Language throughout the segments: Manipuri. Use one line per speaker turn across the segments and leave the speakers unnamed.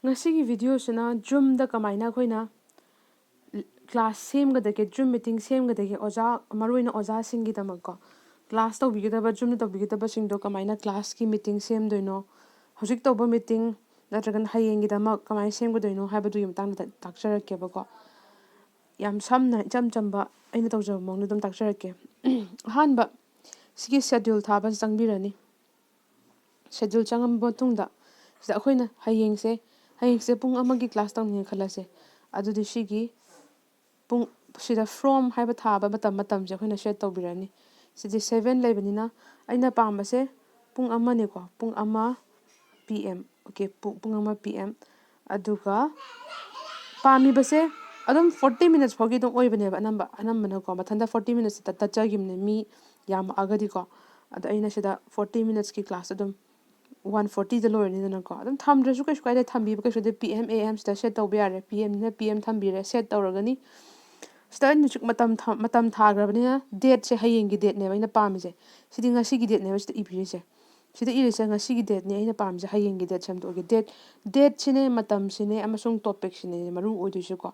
ngasi gi video sina Zoom da kamaina khoina class semgadage Zoom meeting semgadage oja maruina oja singi damako class to bigidaba Zoom to bigidaba singdo kamaina class ki meeting semdoino hojik toba meeting natragan hayengi dama kamai semgadoino habadu yumtang takcharakke bako yam samna jam jamba aina tawjaba mongno dum takcharakke hanba sigi schedule thaba changbirani schedule changam botungda sida khoina hayengse pung amagi class tawni khalase adudi sigi pung sida from haiba thaba matam je khoina set tawbirani sidi 7 lebanina aina pambase pung amma ne ko pung amma pm okay pung amma pm aduga pami base adum 40 minutes phogi dum oibane ba anamba ko mathanda 40 minutes ta tachagimne mi yam agadi ko adu aina sida 40 minutes ki class adum 140 the lower ni na ko adum thamdrasu kai square thambi ba kai de pm am sta set tawbe are pm na pm thambire set tawragani sta ni chuk matam thagrabani date se hayengi date ne baina pamije sidi ngasi gi date ne ba sida ibrise sida irise ngasi gi date ne aina pamje hayengi date sam to ge date sine matam sine amasung topic sine maru oidusu ko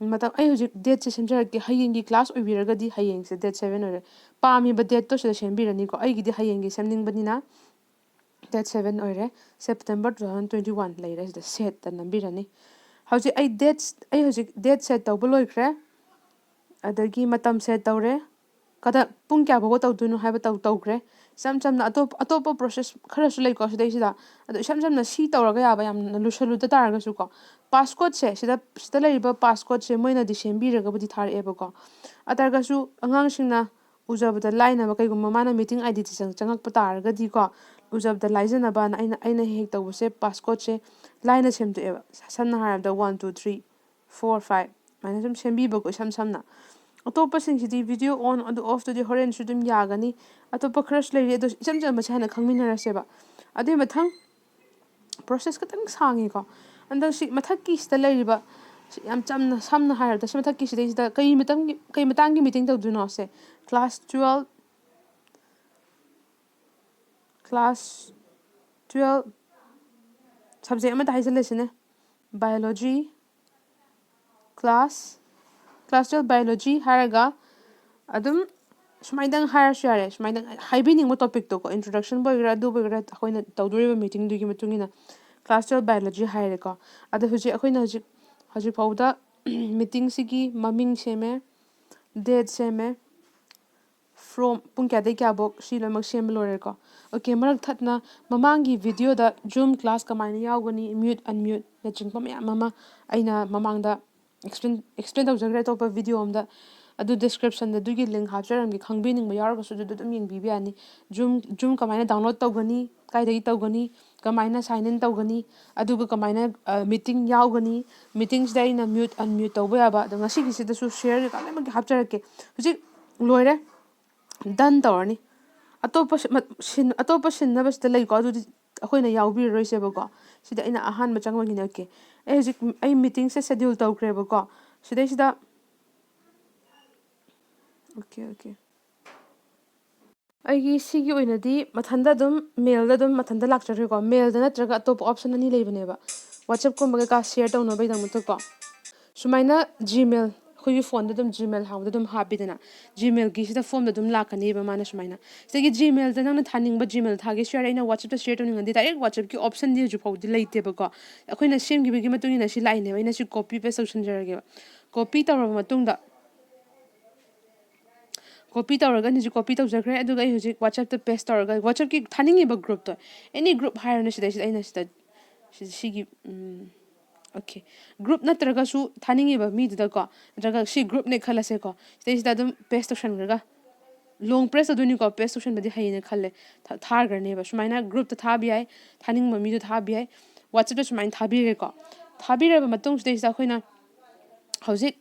matam ai hojik date se semjar ke hayengi class oibiragadi hayeng se date 7 ore pami ba date to sida sembirani ko ai gi di hayengi semning banina date 7 ore September 2021 later is the set the nambirani howji ai hojik date set tawba loikre adagi matam set tawre kada pung kya bogo tawduno haiba tawkre samna atop process khara su laiko sidai sida adu samna si tawraga yaba yam lusalu da taraga su ko passcode se sida laiba passcode se moina di sembiraga budi thareba ko atarga su angang singna ujabda line ba kai gumma mana meeting id changak pataraga di ko ujabda laijana ba aina hek tawse passcode se line semtu eba sanna harabda 1 2 3 4 5 mana sum sembi ba ko samna atopa singidi video on adu off to the horen sudum yagani atopa crush lay ado jam machana khangminara seba adu mathang process katang sangi ko andang si mathaki sta layriba yam chamna samna harabda mathaki sida kai matangi meeting tawduno se class 12 subject amata haisale biology class 12 biology haraga adum sumaidang hire share sumaidang haibining mo topic to ko introduction boyra du boyra akoina tawduriba meeting dugi matungina class 12 biology hire ko adu huji akoina huji fawda meeting sigi maming seme date seme from pung kya de kya bok silo mak sem lore ko okay marak thatna mamangi video da Zoom class kamaina yawgani mute unmute na chingpa mama aina mamangda explain tawjagre to video amda adu description da dugi link hapcharam gi khangbining ba yar basu du dum yeng bibi ani Zoom kamaina download tawgani kai dagi tawgani kamaina sign in tawgani adu kamaina meeting yawgani meetings da ina mute unmute tawba yaba da ngasi gi sida su share ka lema gi hapcharake huji loire done tawrani atopa sin na basta lay ko adu akoina yawbi roise ba ko sida ina ahan ma changwa gi ne ke ai meeting se schedule tawkre ba ko sida okay aigi sigi oinadi mathanda dum mail da dum mathanda lakchare ko mail da natraga top option ani leibane ba whatsapp ko maga ka share tawna bai dam to ko sumaina gmail khoyi phone da dum gmail hawda dum habidana gmail gi sida form da dum lakani ba mana sumaina sigi gmail da nang thaning ba gmail thage share ina whatsapp da share tawning andi direct whatsapp ki option ni ju phawdi leite ba ko akoina sem gi bigi matungina si line ba ina si copy paste option jarage copy tawra matungda copy tawraga ni copy tawjagre aduga ai huji whatsapp ta paste tawraga whatsapp ki thaningi ba group to any group hire na sida aina sida sigi okay group natraga su thaningi ba mi da ko natraga si group ne khalase ko sida dum paste option ga long press aduni ko paste option badi haine khalle thar garne ba sumaina group ta thabi ai thaning ma mi do thabi ai whatsapp ta sumaina thabi re ko thabi re ba matung sida khoina hauji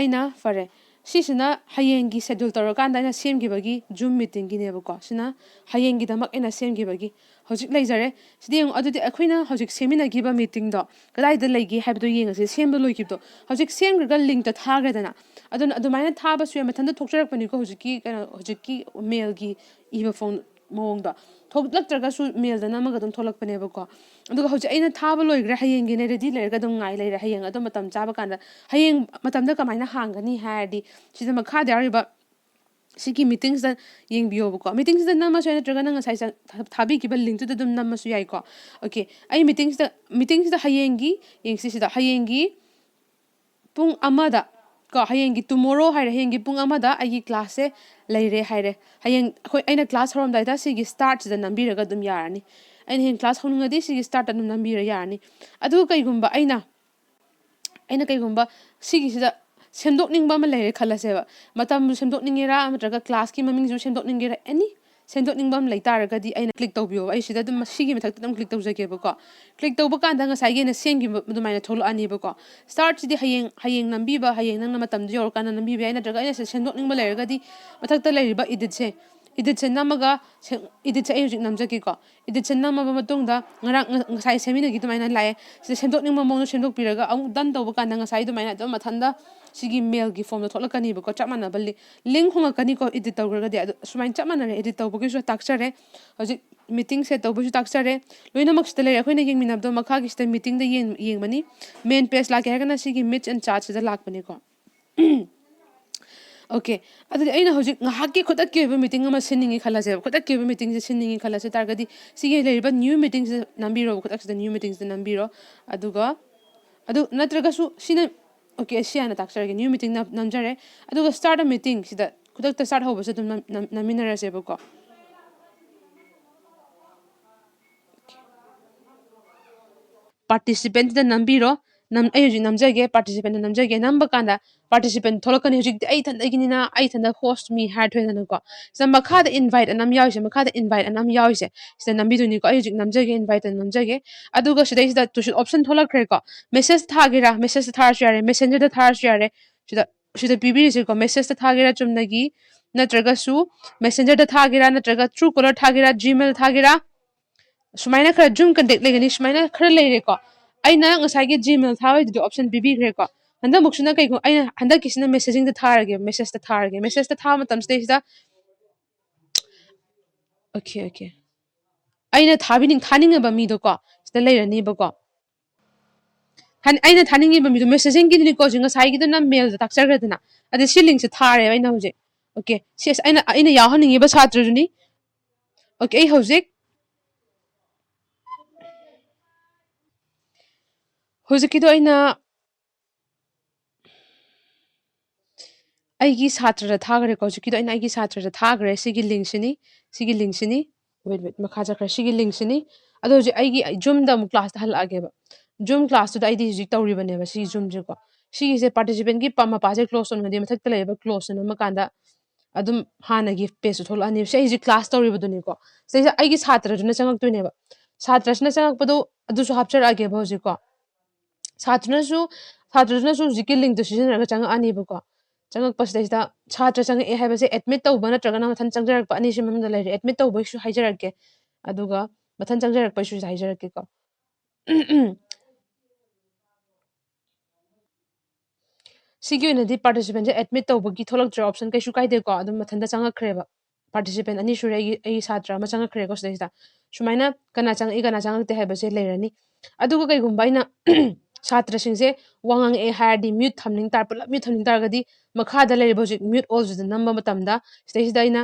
aina fare sisina hayengi schedule tawrakanda ina semgibagi Zoom meeting gi neba ko sina hayengi damak ina semgibagi hojik leijare sidi yung adudi akoina hojik semina giba meeting do kadai da leigi habdo yengase semba loikibdo hojik semgrga link ta thagredana adumaina thaba su mathanda thokcharak pani ko hojiki mail gi iba phone mong do ꯊꯣꯛꯂꯛꯇ꯭ꯔꯒꯁꯨ ꯃꯦꯜꯗ ꯅꯝꯃꯒ ꯑꯗꯨꯝ ꯊꯣꯛꯂꯛꯄꯅꯦꯕꯀꯣ ꯑꯗꯨꯒ ꯍꯧꯖꯤꯛ ꯑꯩꯅ ꯊꯥꯕ ꯂꯣꯏꯈ꯭ꯔꯦ ꯍꯌꯦꯡꯒꯤꯅꯦ ꯔꯦꯗꯤ ꯂꯩꯔꯒ ꯑꯗꯨꯝ ꯉꯥꯏ ꯂꯩꯔꯦ ꯍꯌꯦꯡ ꯑꯗꯨꯝ ꯃꯇꯝ ꯆꯥꯕ ꯀꯥꯟꯗ ꯍꯌꯦꯡ ꯃꯇꯝꯗ ꯀꯃꯥꯏꯅ ꯍꯥꯡꯒꯅꯤ ꯍꯥꯏꯔꯗꯤ ꯁꯤꯗ ꯃꯈꯥꯗ ꯌꯥꯎꯔꯤꯕ ꯁꯤꯒꯤ ꯃꯤꯇꯤꯡꯁꯤꯗ ꯌꯦꯡꯕꯤꯌꯣꯕꯀꯣ ꯃꯤꯇꯤꯡꯁꯤꯗ ꯅꯝꯃꯁꯨ ꯌꯥꯏ ꯅꯠꯇ꯭ꯔꯒ ꯅꯪ ꯉꯁꯥꯏ ꯊꯥꯕꯤꯈꯤꯕ ꯂꯤꯡꯛꯇꯨꯗ ꯑꯗꯨꯝ ꯅꯝꯃꯁꯨ ꯌꯥꯏꯀꯣ ꯑꯣꯀꯦ ꯑꯩ ꯃꯤꯇꯤꯡꯁꯤꯗ ꯍꯌꯦꯡꯒꯤ ꯌꯦꯡꯁꯤ ꯍꯌꯦꯡꯒꯤ ꯄꯨꯡ 1ꯗ ꯀꯣ ꯍꯌꯦꯡꯒꯤ ꯇꯨꯃꯣꯔꯣ ꯍꯥꯏꯔꯦ ꯍꯌꯦꯡꯒꯤ ꯄꯨꯡ 1ꯗ ꯑꯩꯒꯤ ꯀ꯭ꯂꯥꯁꯁꯦ ꯂꯩꯔꯦ ꯍꯥꯏꯔꯦ ꯍꯌꯦꯡ ꯑꯩꯅ ꯀ꯭ꯂꯥꯁ ꯍꯧꯔꯝꯗꯥꯏꯗ ꯁꯤꯒꯤ ꯁ꯭ꯇꯥꯔꯠꯁꯤꯗ ꯅꯝꯕꯤꯔꯒ ꯑꯗꯨꯝ ꯌꯥꯔꯅꯤ ꯑꯩꯅ ꯍꯌꯦꯡ ꯀ꯭ꯂꯥꯁ ꯍꯧꯅꯤꯡꯉꯗꯤ ꯁꯤꯒꯤ ꯁ꯭ꯇꯥꯔꯠꯇ ꯑꯗꯨꯝ ꯅꯝꯕꯤꯔ ꯌꯥꯔꯅꯤ ꯑꯗꯨꯒ ꯀꯩꯒꯨꯝꯕ ꯑꯩꯅ ꯀꯩꯒꯨꯝꯕ ꯁꯤꯒꯤꯁꯤꯗ ꯁꯦꯝꯗꯣꯛꯅꯤꯡꯕ ꯑꯃ ꯂꯩꯔꯦ ꯈꯜꯂꯁꯦꯕ ꯃꯇꯝꯁꯨ ꯁꯦꯝꯗꯣꯛꯅꯤꯡꯒꯦꯔꯥ ꯅꯠꯇ꯭ꯔꯒ ꯀ꯭ꯂꯥꯁꯀꯤ ꯃꯃꯤꯡꯁꯨ ꯁꯦꯝꯗꯣꯛꯅꯤꯡꯒꯦꯔꯥ ꯑꯦꯅꯤ ꯁꯦꯝꯗꯣꯛꯅꯤꯡꯕ ꯑꯃ ꯂꯩꯇꯥꯔꯒꯗꯤ ꯑꯩꯅ ꯀ꯭ꯂꯤꯛ ꯇꯧꯕꯤꯌꯣ ꯑꯩ ꯁꯤꯗ ꯑꯗꯨꯝ ꯁꯤꯒꯤ ꯃꯊꯛꯇ ꯑꯗꯨꯝ ꯀ꯭ꯂꯤꯛ ꯇꯧꯖꯒꯦꯕꯀꯣ ꯀ꯭ꯂꯤꯛ ꯇꯧꯕ ꯀꯥꯟꯗ ꯉꯁꯥꯏꯒꯤ ꯑꯩꯅ ꯁꯦꯝꯈꯤꯕ ꯑꯗꯨꯃꯥꯏꯅ ꯊꯣꯛꯂꯛꯑꯅꯤꯕꯀꯣ ꯁ꯭ꯇꯥꯔꯠꯁꯤꯗꯤ ꯍꯌꯦꯡ ꯅꯝꯕꯤꯕ ꯍꯌꯦꯡ ꯅꯪꯅ ꯃꯇꯝꯗꯨ ꯌꯧꯔꯀꯥꯟꯗ ꯅꯝꯕꯤꯕ ꯌꯥꯏ ꯅꯠꯇ꯭ꯔꯒ ꯑꯩꯅ ꯁꯦꯝꯗꯣꯛꯅꯤꯡꯕ ꯂꯩꯔꯒꯗꯤ ꯃꯊꯛꯇ ꯂꯩꯔꯤꯕ ꯏꯗꯤꯠꯁꯦ ꯅꯝꯃꯒ ꯏꯗꯤꯠꯁꯦ ꯑꯩ ꯍꯧꯖꯤꯛ ꯅꯝꯖꯒꯦꯀꯣ ꯏꯗꯤꯠꯁꯦ ꯅꯝꯃꯕ ꯃꯇꯨꯡꯗꯉꯁꯥꯏ ꯁꯦꯝꯃꯤꯟꯅꯈꯤ ꯑꯗꯨꯃꯥꯏꯅ ꯂꯥꯛꯑꯦ ꯁꯤꯗ ꯁꯦꯝꯗꯣꯛꯅꯤꯡꯕ ꯃꯑꯣꯡꯗ ꯁꯦꯝꯗꯣꯛꯄꯤꯔꯒ ꯑꯃꯨꯛ ꯗꯟ ꯇꯧꯕ ꯀꯥꯟꯗ ꯉꯁꯥꯏ ꯑꯗꯨꯃꯥꯏꯅ ꯑꯗꯨꯝ ꯃꯊꯟꯗ ꯁꯤꯒꯤ ꯃꯦꯜꯒꯤ ꯐꯣꯝꯗ ꯊꯣꯛꯂꯛꯀꯅꯤꯕꯀꯣ ꯆꯞ ꯃꯥꯟꯅꯕ ꯂꯤꯡꯛ ꯍꯣꯡꯉꯛꯀꯅꯤꯀꯣ ꯏꯗꯤꯠ ꯇꯧꯈ꯭ꯔꯒꯗꯤ ꯑꯗꯣ ꯁꯨꯃꯥꯏꯅ ꯆꯞ ꯃꯥꯟꯅꯔꯦ ꯏꯗꯤꯠ ꯇꯧꯕꯒꯤꯁꯨ ꯇꯥꯛꯆꯔꯦ ꯍꯧꯖꯤꯛ ꯃꯤꯇꯤꯡ ꯁꯦꯠ ꯇꯧꯕꯁꯨ ꯇꯥꯛꯆꯔꯦ ꯂꯣꯏꯅꯃꯛ ꯁꯤꯗ ꯂꯩꯔꯦ ꯑꯩꯈꯣꯏꯅ ꯌꯦꯡꯃꯤꯟꯅꯕꯗꯣ ꯃꯈꯥꯒꯤꯁꯤꯗ ꯃꯤꯇꯤꯡꯗ ꯌꯦꯡꯕꯅꯤ ꯃꯦꯟ ꯄꯦꯖ ꯂꯥꯛꯀꯦ ꯍꯥꯏꯔꯒꯅ ꯁꯤꯒꯤ ꯃꯤꯠꯁ ꯑꯦꯟ ꯆꯥꯔꯠꯁꯤꯗ ꯂꯥꯛꯄꯅꯤꯀꯣ ꯑꯣꯀꯦ ꯑꯗꯨꯗꯤ ꯑꯩꯅ ꯍꯧꯖꯤꯛ ꯉꯥꯏꯍꯥꯛꯀꯤ ꯈꯨꯗꯛꯀꯤ ꯑꯣꯏꯕ ꯃꯤꯇꯤꯡ ꯑꯃ ꯁꯤꯟꯅꯤꯡꯉꯤ ꯈꯜꯂꯁꯦꯕ ꯈꯨꯗꯛꯀꯤ ꯑꯣꯏꯕ ꯃꯤꯇꯤꯡꯁꯦ ꯁꯤꯟꯅꯤꯡꯉꯤ ꯈꯜꯂꯁꯦ ꯇꯥꯔꯒꯗꯤ ꯁꯤꯒꯤ ꯂꯩꯔꯤꯕ ꯅ꯭ꯌꯨ ꯃꯤꯇꯤꯡꯁꯤꯗ ꯅꯝꯕꯤꯔꯣ ꯈꯨꯗꯛꯁꯤꯗ ꯅ꯭ꯌꯨ ꯃꯤꯇꯤꯡꯁꯤꯗ ꯅꯝꯕꯤꯔꯣ ꯑꯗꯨꯒ ꯑꯗꯨ ꯅꯠꯇ꯭ꯔꯒꯁꯨ ꯁꯤꯅ ꯑꯣꯀꯦ ꯁꯤ ꯍꯥꯟꯅ ꯇꯥꯛꯆꯔꯒꯦ ꯅ꯭ꯌꯨ ꯃꯤꯇꯤꯡ ꯅꯝꯖꯔꯦ ꯑꯗꯨꯒ ꯁ꯭ꯇꯥꯔꯠ ꯑ ꯃꯤꯇꯤꯡ ꯁꯤꯗ ꯈꯨꯗꯛꯇ ꯁ꯭ꯇꯥꯔꯠ ꯍꯧꯕꯁꯨ ꯑꯗꯨꯝ ꯅꯝꯃꯤꯟꯅꯔꯁꯦꯕꯀꯣ ꯄꯥꯔꯇꯤꯁꯤꯄꯦꯟꯠꯁꯤꯗ ꯅꯝꯕꯤꯔꯣ ꯑꯩ ꯍꯧꯖꯤꯛ ꯅꯝꯖꯒꯦ ꯄꯥꯔꯇꯤꯁꯤꯄꯦꯟꯠꯇ ꯅꯝꯖꯒꯦ ꯅꯝꯕ ꯀꯥꯟꯗ ꯄꯥꯔꯇꯤꯁꯤꯄꯦꯟꯠ ꯊꯣꯛꯂꯛꯀꯅꯤ ꯍꯧꯖꯤꯛꯇꯤ ꯑꯩ ꯏꯊꯟꯗꯒꯤꯅꯤꯅ ꯑꯩ ꯏꯊꯟꯗ ꯍꯣꯁ ꯃꯤ ꯍꯥꯏꯔ ꯊꯣꯛꯑꯦꯗꯅꯀꯣ ꯁꯤꯗ ꯃꯈꯥꯗ ꯏꯟꯚꯥꯏꯠ ꯑꯅ ꯑꯃ ꯌꯥꯎꯔꯤꯁꯦ ꯁꯤꯗ ꯅꯝꯕꯤꯗꯣꯏꯅꯤꯀꯣ ꯑꯩ ꯍꯧꯖꯤꯛ ꯅꯝꯖꯒꯦ ꯏꯟꯚꯥꯏꯠ ꯑꯅ ꯅꯝꯖꯒꯦ ꯑꯗꯨꯒ ꯁꯤꯗꯩꯁꯤꯗ ꯑꯣꯞꯁꯟ ꯊꯣꯛꯂꯛꯈ꯭ꯔꯦꯀꯣ ꯃꯦꯁꯦꯖ ꯊꯥꯒꯦꯔꯥ ꯃꯦꯁꯦꯖꯇ ꯊꯥꯔꯁꯨ ꯌꯥꯔꯦ ꯃꯦꯁꯦꯟꯖꯔꯗ ꯊꯥꯔꯁꯨ ꯌꯥꯔꯦ ꯁꯤꯗ ꯄꯤꯕꯤꯔꯤꯁꯦꯀꯣ ꯃꯦꯁꯦꯖꯇ ꯊꯥꯒꯦꯔꯥ ꯆꯨꯝꯅꯒꯤ ꯅꯠꯇ꯭ꯔꯒꯁꯨ ꯃꯦꯁꯦꯟꯖꯔꯗ ꯊꯥꯒꯦꯔꯥ ꯅꯠꯇ꯭ꯔꯒ ꯊ꯭ꯔꯨ ꯀꯣꯂꯔ ꯊꯥꯒꯦꯔꯥ ꯖꯤꯃꯦꯜ ꯊꯥꯒꯦꯔꯥ ꯁꯨꯃꯥꯏꯅ ꯈꯔ ꯖꯨꯝ ꯀꯟꯇꯦꯛ ꯂꯩꯒꯅꯤ ꯁꯨꯃꯥꯏꯅ ꯈꯔ ꯂꯩꯔꯦꯀꯣ ꯑꯩꯅ ꯉꯁꯥꯏꯒꯤ ꯖꯤꯃꯦꯜ ꯊꯥꯕꯩꯗꯨꯗꯤ ꯑꯣꯞꯁꯟ ꯄꯤꯕꯤꯈ꯭ꯔꯦꯀꯣ ꯍꯟꯗꯛꯃꯨꯛꯁꯤꯅ ꯑꯩꯅ ꯍꯟꯗꯛꯀꯤꯁꯤꯅ ꯃꯦꯁꯦꯖꯤꯡꯗ ꯊꯥꯔꯒꯦ ꯃꯦꯁꯦꯖꯇ ꯊꯥꯕ ꯃꯇꯝꯁꯤꯗꯩꯁꯤꯗ ꯑꯣꯀꯦ ꯑꯩꯅ ꯊꯥꯅꯤꯡꯉꯤꯕ ꯃꯤꯗꯣꯀꯣ ꯁꯤꯗ ꯂꯩꯔꯅꯤꯕꯀꯣ ꯑꯩꯅ ꯊꯥꯅꯤꯡꯉꯤꯕ ꯃꯤꯗꯣ ꯃꯦꯁꯦꯖꯤꯡꯒꯤꯗꯨꯅꯤꯀꯣ ꯍꯧꯖꯤꯛ ꯉꯁꯥꯏꯒꯤꯗꯨꯅ ꯃꯦꯜꯗ ꯇꯥꯛꯆꯈ꯭ꯔꯦꯗꯅ ꯑꯗꯩ ꯁꯤ ꯂꯤꯡꯛꯁꯦ ꯊꯥꯔꯦꯕ ꯑꯩꯅ ꯍꯧꯖꯤꯛ ꯑꯣꯀꯦ ꯁꯤ ꯑꯩꯅ ꯌꯥꯎꯍꯟꯅꯤꯡꯉꯤꯕ ꯁꯥꯇ꯭ꯔꯗꯨꯅꯤ ꯑꯣꯀꯦ ꯑꯩ ꯍꯧꯖꯤꯛꯀꯤꯗꯣ ꯑꯩꯒꯤ ꯁꯥꯇ꯭ꯔꯗ ꯊꯥꯈ꯭ꯔꯦꯀꯣ ꯍꯧꯖꯤꯛꯀꯤꯗꯣ ꯑꯩꯅ ꯑꯩꯒꯤ ꯁꯥꯇ꯭ꯔꯗ ꯊꯥꯈ꯭ꯔꯦ ꯁꯤꯒꯤ ꯂꯤꯡꯛꯁꯤꯅꯤ ꯋꯦꯠ ꯃꯈꯥ ꯆꯠꯈ꯭ꯔꯦ ꯁꯤꯒꯤ ꯂꯤꯡꯛꯁꯤꯅꯤ ꯑꯗꯣ ꯍꯧꯖꯤꯛ ꯑꯩꯒꯤ ꯖꯨꯝꯗ ꯑꯃꯨꯛ ꯀ꯭ꯂꯥꯁꯇ ꯍꯜꯂꯛꯑꯒꯦꯕ ꯖꯨꯝ ꯀ꯭ꯂꯥꯁꯇꯨꯗ ꯑꯩꯗꯤ ꯍꯧꯖꯤꯛ ꯇꯧꯔꯤꯕꯅꯦꯕ ꯁꯤꯒꯤ ꯖꯨꯝꯁꯦꯀꯣ ꯁꯤꯒꯤꯁꯦ ꯄꯥꯔꯇꯤꯁꯤꯄꯦꯟꯒꯤ ꯃꯄꯥꯁꯦ ꯀ꯭ꯂꯣꯖ ꯇꯧꯅꯤꯡꯉꯗꯤ ꯃꯊꯛꯇ ꯂꯩꯌꯦꯕ ꯀ꯭ꯂꯣꯖ ꯅꯝꯃ ꯀꯥꯟꯗ ꯑꯗꯨꯝ ꯍꯥꯟꯅꯒꯤ ꯄꯦꯖꯇꯨ ꯊꯣꯛꯂꯛꯑꯅꯤꯕ ꯁꯤ ꯑꯩꯁꯦ ꯀ꯭ꯂꯥꯁ ꯇꯧꯔꯤꯕꯗꯨꯅꯤꯀꯣ ꯁꯤꯗꯩꯁꯤꯗ ꯑꯩꯒꯤ ꯁꯥꯇ꯭ꯔꯗꯨꯅ ꯆꯪꯉꯛꯇꯣꯏꯅꯦꯕ ꯁꯥꯇ꯭ꯔꯁꯤꯅ ꯆꯪꯉꯛꯄꯗꯣ ꯑꯗꯨꯁꯨ ꯍꯥꯞꯆꯔꯛꯑꯒꯦꯕ ꯍꯧꯖꯤꯛꯀꯣ ꯁꯥꯇ꯭ꯔꯗꯨꯅꯁꯨ ꯍꯧꯖꯤꯛꯀꯤ ꯂꯤꯡꯛꯇꯨ ꯁꯤꯖꯤꯟꯅꯔꯒ ꯆꯪꯉꯛꯑꯅꯤꯕꯀꯣ ꯆꯪꯉꯛꯄꯁꯤꯗꯩꯁꯤꯗ ꯁꯥꯇ꯭ꯔ ꯆꯪꯉꯛꯑꯦ ꯍꯥꯏꯕꯁꯦ ꯑꯦꯗꯃꯤꯠ ꯇꯧꯕ ꯅꯠꯇ꯭ꯔꯒꯅ ꯃꯊꯟ ꯆꯪꯖꯔꯛꯄ ꯑꯅꯤꯁꯤ ꯃꯅꯨꯡꯗ ꯂꯩꯔꯦ ꯑꯦꯗꯃꯤꯠ ꯇꯧꯕꯒꯤꯁꯨ ꯍꯥꯏꯖꯔꯛꯀꯦ ꯑꯗꯨꯒ ꯃꯊꯟ ꯆꯪꯖꯔꯛꯄꯩꯁꯨ ꯍꯥꯏꯖꯔꯛꯀꯦꯀꯣ ꯁꯤꯒꯤ ꯑꯣꯏꯅꯗꯤ ꯄꯥꯔꯇꯤꯁꯤꯄꯦꯟꯁꯦ ꯑꯦꯗꯃꯤꯠ ꯇꯧꯕꯒꯤ ꯊꯣꯛꯂꯛꯇ꯭ꯔꯦ ꯑꯣꯞꯁꯟ ꯀꯩꯁꯨ ꯀꯥꯏꯗꯦꯀꯣ ꯑꯗꯨꯝ ꯃꯊꯟꯇ ꯆꯪꯉꯛꯈ꯭ꯔꯦꯕ ꯄꯥꯔꯇꯤꯁꯤꯄꯦꯟ ꯑꯅꯤ ꯁꯨꯔꯦ ꯑꯩꯒꯤ ꯁꯥꯇ꯭ꯔ ꯑꯃ ꯆꯪꯉꯛꯈ꯭ꯔꯦꯀꯣ ꯁꯤꯗꯩꯁꯤꯗ ꯁꯨꯃꯥꯏꯅ ꯀꯅꯥ ꯆꯪꯉꯛꯏ ꯀꯅꯥ ꯆꯪꯉꯛꯇꯦ ꯍꯥꯏꯕꯁꯦ ꯂꯩꯔꯅꯤ ꯑꯗꯨꯒ ꯀꯩꯒꯨꯝꯕ ꯑꯩꯅ ꯁꯥꯇ꯭ꯔꯁꯤꯡꯁꯦ ꯋꯥ ꯉꯥꯡꯉꯛꯑꯦ ꯍꯥꯏꯔꯗꯤ ꯄꯨꯂꯞ ꯃ꯭ꯌꯨꯠ ꯊꯝꯅꯤꯡ ꯇꯥꯔꯒꯗꯤ ꯃꯈꯥꯗ ꯂꯩꯔꯤꯕ ꯍꯧꯖꯤꯛ ꯃ꯭ꯌꯨꯠ ꯑꯣꯜꯁꯤꯗ ꯅꯝꯕ ꯃꯇꯝꯗ ꯁꯤꯗꯩꯁꯤꯗ ꯑꯩꯅ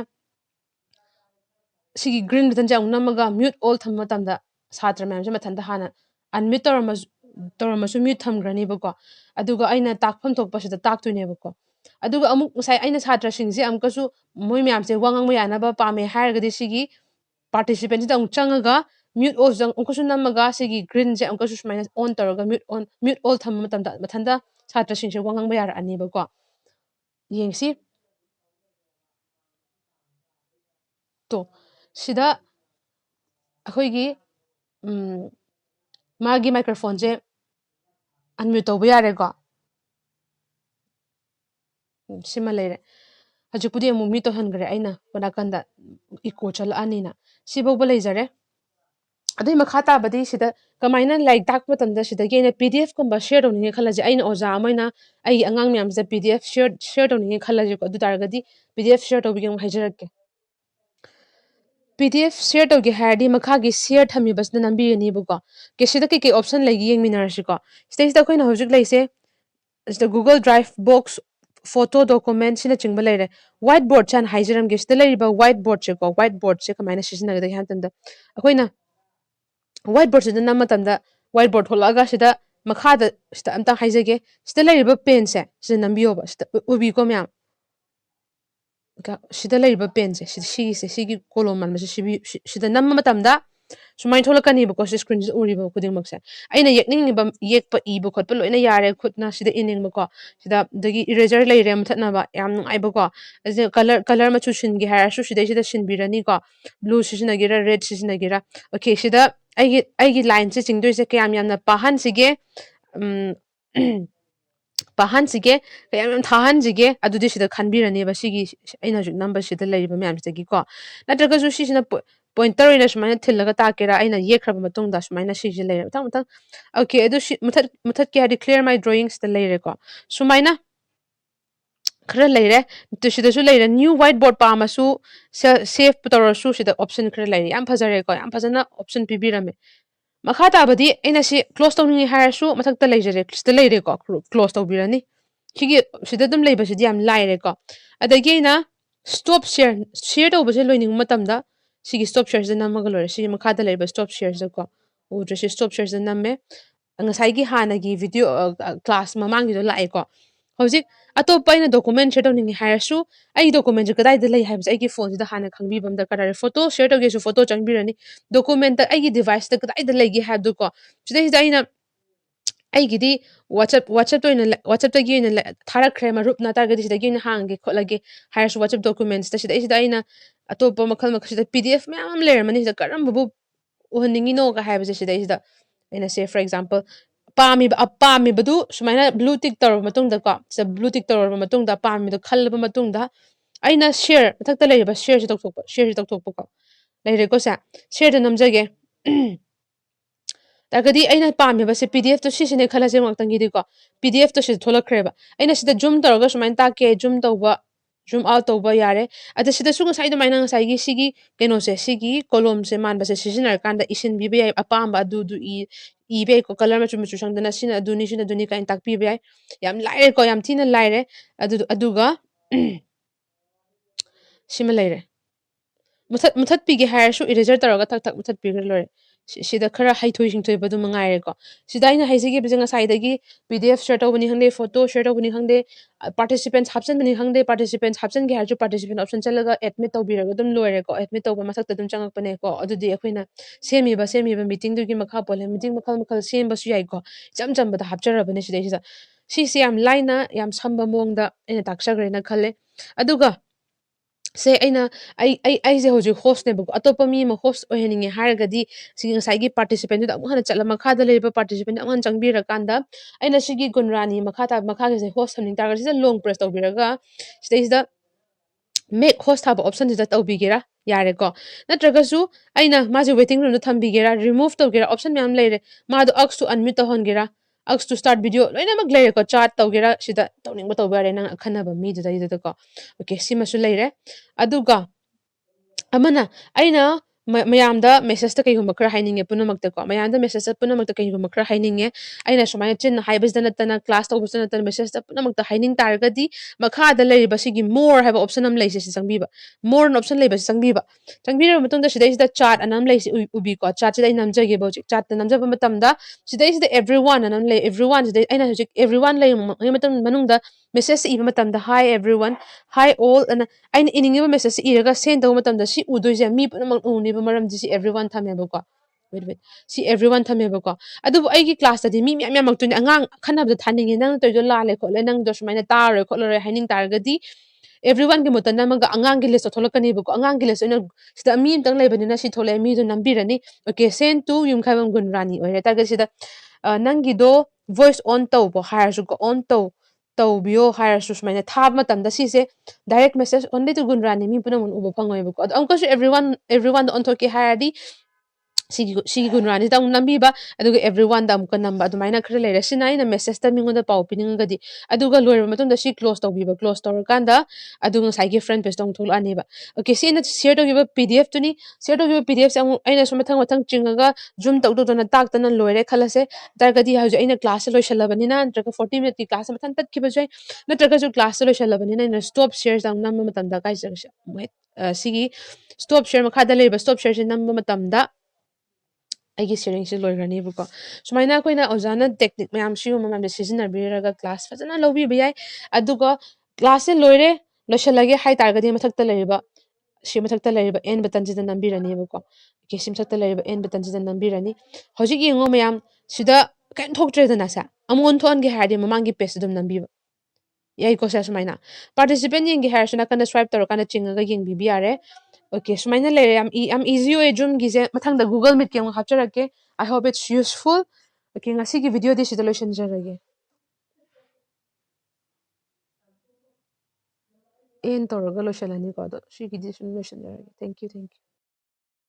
ꯁꯤꯒꯤ ꯒ꯭ꯔꯤꯟ ꯕꯇꯟꯁꯦ ꯑꯃꯨꯛ ꯅꯝꯃꯒ ꯃ꯭ꯌꯨꯠ ꯑꯣꯜ ꯊꯝꯕ ꯃꯇꯝꯗ ꯁꯥꯇ꯭ꯔ ꯃꯌꯥꯝꯁꯦ ꯃꯊꯟꯇ ꯍꯥꯟꯅ ꯑꯟꯃ꯭ꯌꯨꯠ ꯇꯧꯔꯝꯃꯁꯨ ꯃ꯭ꯌꯨꯠ ꯊꯝꯈ꯭ꯔꯅꯤꯕꯀꯣ ꯑꯗꯨꯒ ꯑꯩꯅ ꯇꯥꯛꯐꯝ ꯊꯣꯛꯄꯁꯤꯗ ꯇꯥꯛꯇꯣꯏꯅꯦꯕꯀꯣ ꯑꯗꯨꯒ ꯑꯃꯨꯛ ꯉꯁꯥꯏ ꯑꯩꯅ ꯁꯥꯇ꯭ꯔꯁꯤꯡꯁꯦ ꯑꯃꯨꯛꯀꯁꯨ ꯃꯣꯏ ꯃꯌꯥꯝꯁꯦ ꯋꯥ ꯉꯥꯡꯕ ꯌꯥꯅꯕ ꯄꯥꯝꯃꯦ ꯍꯥꯏꯔꯒꯗꯤ ꯁꯤꯒꯤ ꯄꯥꯔꯇꯤꯁꯤꯄꯦꯟꯁꯤꯗ ꯑꯃꯨꯛ ꯆꯪꯉꯒ ꯃ꯭ꯌꯨꯠ ꯑꯣꯜꯁꯤꯗ ꯑꯃꯨꯛꯀꯁꯨ ꯅꯝꯃꯒ ꯁꯤꯒꯤ ꯒ꯭ꯔꯤꯟꯁꯦ ꯑꯃꯨꯛꯀꯁꯨ ꯁꯨꯃꯥꯏꯅ ꯑꯣꯟ ꯇꯧꯔꯒ ꯃ꯭ꯌꯨꯠ ꯑꯣꯜ ꯊꯝꯕ ꯃꯇꯝꯗ ꯃꯊꯟꯇ ꯁꯥꯇ꯭ꯔꯁꯤꯡꯁꯦ ꯋꯥ ꯉꯥꯡꯕ ꯌꯥꯔꯛꯑꯅꯤꯕꯀꯣ ꯌꯦꯡꯁꯤ ꯇꯣ ꯁꯤꯗ ꯑꯩꯈꯣꯏꯒꯤ ꯃꯥꯒꯤ ꯃꯥꯏꯀ꯭ꯔꯣꯐꯣꯟꯁꯦ ꯑꯟꯃ꯭ꯌꯨꯠ ꯇꯧꯕ ꯌꯥꯔꯦꯀꯣ ꯁꯤꯃ ꯂꯩꯔꯦ ꯍꯧꯖꯤꯛꯄꯨꯗꯤ ꯑꯃꯨꯛ ꯃ꯭ꯌꯨꯠ ꯇꯧꯍꯟꯈ꯭ꯔꯦ ꯑꯩꯅ ꯅꯥꯀꯟꯗ ꯏꯀꯣ ꯆꯠꯂꯛꯑꯅꯤꯅ ꯁꯤꯐꯥꯎꯕ ꯂꯩꯖꯔꯦ ꯑꯗꯨꯏ ꯃꯈꯥ ꯇꯥꯕꯗꯤ ꯁꯤꯗ ꯀꯃꯥꯏꯅ ꯂꯥꯏꯔꯤꯛ ꯇꯥꯛꯄ ꯃꯇꯝꯗ ꯁꯤꯗꯒꯤ ꯑꯩꯅ PDF ꯀꯨꯝꯕ ꯁꯦꯌꯔ ꯇꯧꯅꯤꯡꯉꯦ ꯈꯜꯂꯁꯦ ꯑꯩꯅ ꯑꯣꯖꯥ ꯑꯃ ꯑꯣꯏꯅ ꯑꯩꯒꯤ ꯑꯉꯥꯡ ꯃꯌꯥꯝꯁꯤꯗ PDF ꯁꯦꯌꯔ ꯇꯧꯅꯤꯡꯉꯦ ꯈꯜꯂꯁꯦꯀꯣ ꯑꯗꯨ ꯇꯥꯔꯒꯗꯤ PDF ꯁꯦꯌꯔ ꯇꯧꯕꯤꯒꯦ ꯑꯃꯨꯛ ꯍꯥꯏꯖꯔꯛꯀꯦ PDF share tꯧge hairdi makhagi share thamibasna nambiranibuko ke sida ke option legi yengminarasiko stage da koina hojik leise the Google Drive box photo document sina chingba leire whiteboard chan haijaram ge sida leiba whiteboard che ko whiteboard che kamaina sisina ga hantanda akoina whiteboard sida namatanda whiteboard holaga sida makhada sida amta haijage sida leiba pen se sida nambiyoba sida ubi ko myam sida leiba pen se sigi kolom man sida namma matamda sumain tholakani bako screen uriba kuding makse aina yekning ba yekpa iba khotpa loina yare khutna sida ining bako sida dagi eraser leire mthatna ba yam nungai bako color machu shingi hara sida shinbirani ko blue sisina gira red sisina gira okay sida aigi line se chingdoi se kayam yamna pahan sige pahan sige kayam thahan sige adudi sida khanbirani ba sigi aina ju number sida leiba myam sigi ko natraga ju sisina pointer ina sumaina thillaga takera aina yekraba matungda sumaina sigi leira tang okay adu muthat ke hadi clear my drawings da leire ko sumaina khara leire to sida su leire new whiteboard pa masu save putara su sida option khara leire yam phajare ko yam phajana option pibirame makha tabadi aina si close tawni harasu mathakta leijare sida leire ko close tawbirani sigi sida dum leiba sidi yam laire ko adagi ina stop share tawbase loining matamda sigi stop share da namaga lore sigi makha da leiba stop share da ko udre si stop share da namme ngasai gi hana gi video class mamang gi do lai ko hojik atopa ina document share tawning harasu ai document je kadai da lei habs ai gi phone da hana khangbi bam da karare photo share tawge su photo changbirani document ta ai gi device ta kadai da lei gi hadu ko sida ina ai gidi whatsapp to ina whatsapp ta gi ina tharakre ma rup na targadi sida gi ina hangi kholage harasu whatsapp documents ta sida ina atopa makhal sida PDF myam leer mani sida karam bu uhaningi no ga habs sida ina say for example pami badu sumaina blue tick tor matung da ko sa blue tick tor matung da pami do khalba matung da aina share mathakta leiba share si tokthokpa ko leire ko sa share da namjage targadi aina pami ba se PDF to sisine khala je ngaktangi di ko PDF to si tholakhreba aina sida zoom toroga sumaina ta ke zoom out tawba yare ada sida su ngasai do maina ngasai gi sigi keno se sigi kolom se man ba se seasoner kanda isin bi be apamba du i be ko color machu sangdana sina duni kain tak pi be yam laire ko yam thina laire aduga sima laire muthat pige harasu eraser taraga thak muthat pige lore sida khara haithoi singthoi badu mangaire ko sida ina haisigi bijanga saidagi PDF share tawbani hangde photo share tawbani hangde participants hapsan bani hangde participants hapsan ge harju participant option chalaga admit tawbiraga dum lore ko admit tawba masakta dum changak pane ko adudi akoina semi ba meeting dugi makha pole meeting makhal sem basu yai ko cham bada hapcharabane sida si yam laina yam samba mongda ina takshagre na khale aduga se aina ai je hoji host ne bako atopa mi ma host oheninge haragadi sigi ngasai gi participant da amhana chala makha da leba participant amhan changbira kanda aina sigi gunrani makha ge host hamning targa sida long press tawbiraga stage da make host haba option da tawbigera yare ko natragasu aina maje waiting room da thambigera remove tawgera option myam leire ma do ax to unmute tawhongera ax to start video loina mak leire ko chat tawgera sida tawning ba tawbare nang akhanaba mi da ko okay sima su leire aduga amana aina mayamda message ta kaygumba khara haininge punamakta ko mayamda message ta punamakta kaygumba khara haininge aina sumaya chin haibas dana tana class to busana tana message ta punamakta haining targadi makha da leriba sigi more haba option am leise si changbiba more an option leiba si changbira matunda sida chat anam leise ubi ko chat sida namjage bo chat ta namjaba matamda sida everyone anam le everyone sida aina everyone le matam manungda message iba matamda hi everyone hi all and aina iningiba message iraga send taw matamda si udoise mi punamak uniba maramdi si everyone thameba ko wait si everyone thameba ko adu aigi class tadi mi myam maktuni angang khanabda thaningi nang toido lale ko le nang do sumaina taro ko lore haining targadi everyone ge mutana manga angang ge list tholakani ko angang ge list ina sida mi tang lebani na si thole mi do nambirani okay send to yum khabam gunrani ore target sida nangi do voice on taw bo harasu ko on tawbiyo harasu sumaina thab matamda sise direct message only to gunrani mi punamun ubo phangoy ko amkasu everyone on thoki haradi ꯁꯤꯒꯤ ꯒꯨꯟꯔꯥꯅꯤꯗ ꯑꯃꯨꯛ ꯅꯝꯕꯤꯕ ꯑꯗꯨꯒ ꯑꯦꯚ꯭ꯔꯤꯋꯥꯟꯗ ꯑꯃꯨꯛꯀ ꯅꯝꯕ ꯑꯗꯨꯃꯥꯏꯅ ꯈꯔ ꯂꯩꯔꯦ ꯁꯤꯅ ꯑꯩꯅ ꯃꯦꯁꯦꯁꯇ ꯃꯤꯉꯣꯟꯗ ꯄꯥꯎ ꯄꯤꯅꯤꯡꯉꯒꯗꯤ ꯑꯗꯨꯒ ꯂꯣꯏꯔꯕ ꯃꯇꯨꯡꯗ ꯁꯤ ꯀ꯭ꯂꯣꯖ ꯇꯧꯕꯤꯕ ꯀ꯭ꯂꯣꯖ ꯇꯧꯔꯀꯥꯟꯗ ꯑꯗꯨ ꯉꯁꯥꯏꯒꯤ ꯐ꯭ꯔꯟ ꯄꯦꯖꯇ ꯑꯃꯨꯛ ꯊꯣꯛꯂꯛꯑꯅꯦꯕ ꯑꯣꯀꯦ ꯁꯤ ꯑꯩꯅ ꯁꯤꯌꯔ ꯇꯧꯈꯤꯕ ꯄꯤ ꯗꯤ ꯑꯦꯐꯇꯨꯅꯤ ꯁꯤꯌꯔ ꯇꯧꯈꯤꯕ ꯄꯤ ꯗꯤ ꯑꯦꯐꯁꯦ ꯑꯃꯨꯛ ꯑꯩꯅ ꯁꯨꯝ ꯃꯊꯪ ꯃꯊꯪ ꯆꯤꯡꯉꯒ ꯖꯨꯝ ꯇꯧꯗꯧꯗꯅ ꯇꯥꯛꯇꯅ ꯂꯣꯏꯔꯦ ꯈꯜꯂꯁꯦ ꯇꯥꯔꯒꯗꯤ ꯍꯧꯖꯤꯛ ꯑꯩꯅ ꯀ꯭ꯂꯥꯁꯁꯦ ꯂꯣꯏꯁꯜꯂꯕꯅꯤꯅ ꯅꯠꯇ꯭ꯔꯒ 40 ꯃꯤꯅꯠꯀꯤ ꯀ꯭ꯂꯥꯁꯁꯦ ꯃꯊꯪ ꯇꯠꯈꯤꯕꯁꯨ ꯌꯥꯏ ꯅꯠꯇ꯭ꯔꯒꯁꯨ ꯀ꯭ꯂꯥꯁꯁꯦ ꯂꯣꯏꯁꯜꯂꯕꯅꯤꯅ ꯑꯩꯅ ꯁ꯭ꯇꯣꯞ ꯁꯤꯌꯔꯁꯦ ꯅꯝꯕ ꯃꯇꯝꯗ ꯁꯤꯒꯤ ꯁ꯭ꯇꯣꯞ ꯁꯤꯌꯔ ꯃꯈꯥꯗ ꯂꯩꯔꯤꯕ ꯁ꯭ꯇꯣꯞ ꯁꯤꯌꯔꯁꯦ ꯅꯝꯕ ꯃꯇꯝꯗ ꯑꯩꯒꯤ ꯁꯤꯌꯔꯤꯡꯁꯦ ꯂꯣꯏꯈ꯭ꯔꯅꯦꯕꯀꯣ ꯁꯨꯃꯥꯏꯅ ꯑꯩꯈꯣꯏꯅ ꯑꯣꯖꯥꯅ ꯇꯦꯛꯅꯤꯛ ꯃꯌꯥꯝ ꯁꯤꯒꯨꯝꯕ ꯃꯌꯥꯝꯁꯦ ꯁꯤꯖꯤꯟꯅꯕꯤꯔꯒ ꯀ꯭ꯂꯥꯁ ꯐꯖꯅ ꯂꯧꯕꯤꯕ ꯌꯥꯏ ꯑꯗꯨꯒ ꯀ꯭ꯂꯥꯁꯁꯦ ꯂꯣꯏꯔꯦ ꯂꯣꯏꯁꯤꯜꯂꯒꯦ ꯍꯥꯏꯇꯥꯔꯒꯗꯤ ꯃꯊꯛꯇ ꯂꯩꯔꯤꯕ ꯁꯤ ꯃꯊꯛꯇ ꯂꯩꯔꯤꯕ ꯑꯦꯟ ꯕꯇꯟꯁꯤꯗ ꯅꯝꯕꯤꯔꯅꯦꯕꯀꯣ ꯁꯤ ꯃꯊꯛꯇ ꯂꯩꯔꯤꯕ ꯑꯦꯟ ꯕꯇꯟꯁꯤꯗ ꯅꯝꯕꯤꯔꯅꯤ ꯍꯧꯖꯤꯛ ꯌꯦꯡꯉꯣ ꯃꯌꯥꯝ ꯁꯤꯗ ꯀꯩꯝ ꯊꯣꯛꯇ꯭ꯔꯦꯗꯅ ꯁꯦ ꯑꯃꯨꯛ ꯑꯣꯟꯊꯣꯛꯍꯟꯒꯦ ꯍꯥꯏꯔꯗꯤ ꯃꯃꯥꯡꯒꯤ ꯄꯦꯖ ꯑꯗꯨꯝ ꯅꯝꯕꯤꯕ ꯌꯥꯏꯀꯣ ꯁꯦ ꯁꯨꯃꯥꯏꯅ ꯄꯥꯔꯇꯤꯁꯤꯄꯦꯟ ꯌꯦꯡꯒꯦ ꯍꯥꯏꯔꯁꯨ ꯅꯥꯀꯟꯗ ꯁ꯭ꯋꯥꯏꯞ ꯇꯧꯔꯀꯥꯟꯗ ꯆꯤꯡꯉꯒ ꯌꯦꯡꯕꯤꯕ ꯌꯥꯔꯦ ꯑꯣꯀꯦ ꯁꯨꯃꯥꯏꯅ ꯂꯩꯔꯦ ꯌꯥꯝ ꯏꯖꯤ ꯑꯣꯏꯌꯦ ꯖꯨꯝꯒꯤꯁꯦ ꯃꯊꯪꯗ ꯒꯨꯒꯜ ꯃꯤꯠꯀꯤ ꯑꯃꯨꯛ ꯍꯥꯞꯆꯔꯛꯀꯦ ꯑꯥꯏ ꯍꯣꯞ ꯏꯠꯁ ꯌꯨꯁꯐꯨꯜ ꯑꯣꯀꯦ ꯉꯁꯤꯒꯤ ꯚꯤꯗꯤꯑꯣꯗꯤ ꯁꯤꯗ ꯂꯣꯏꯁꯤꯟꯖꯔꯒꯦ ꯑꯦꯟ ꯇꯧꯔꯒ ꯂꯣꯏꯁꯤꯜꯂꯅꯤꯀꯣ ꯑꯗꯣ ꯁꯤꯒꯤꯗꯤ ꯁꯨꯝ ꯂꯣꯏꯁꯤꯟꯖꯔꯒꯦ ꯊꯦꯡꯛ ꯌꯨ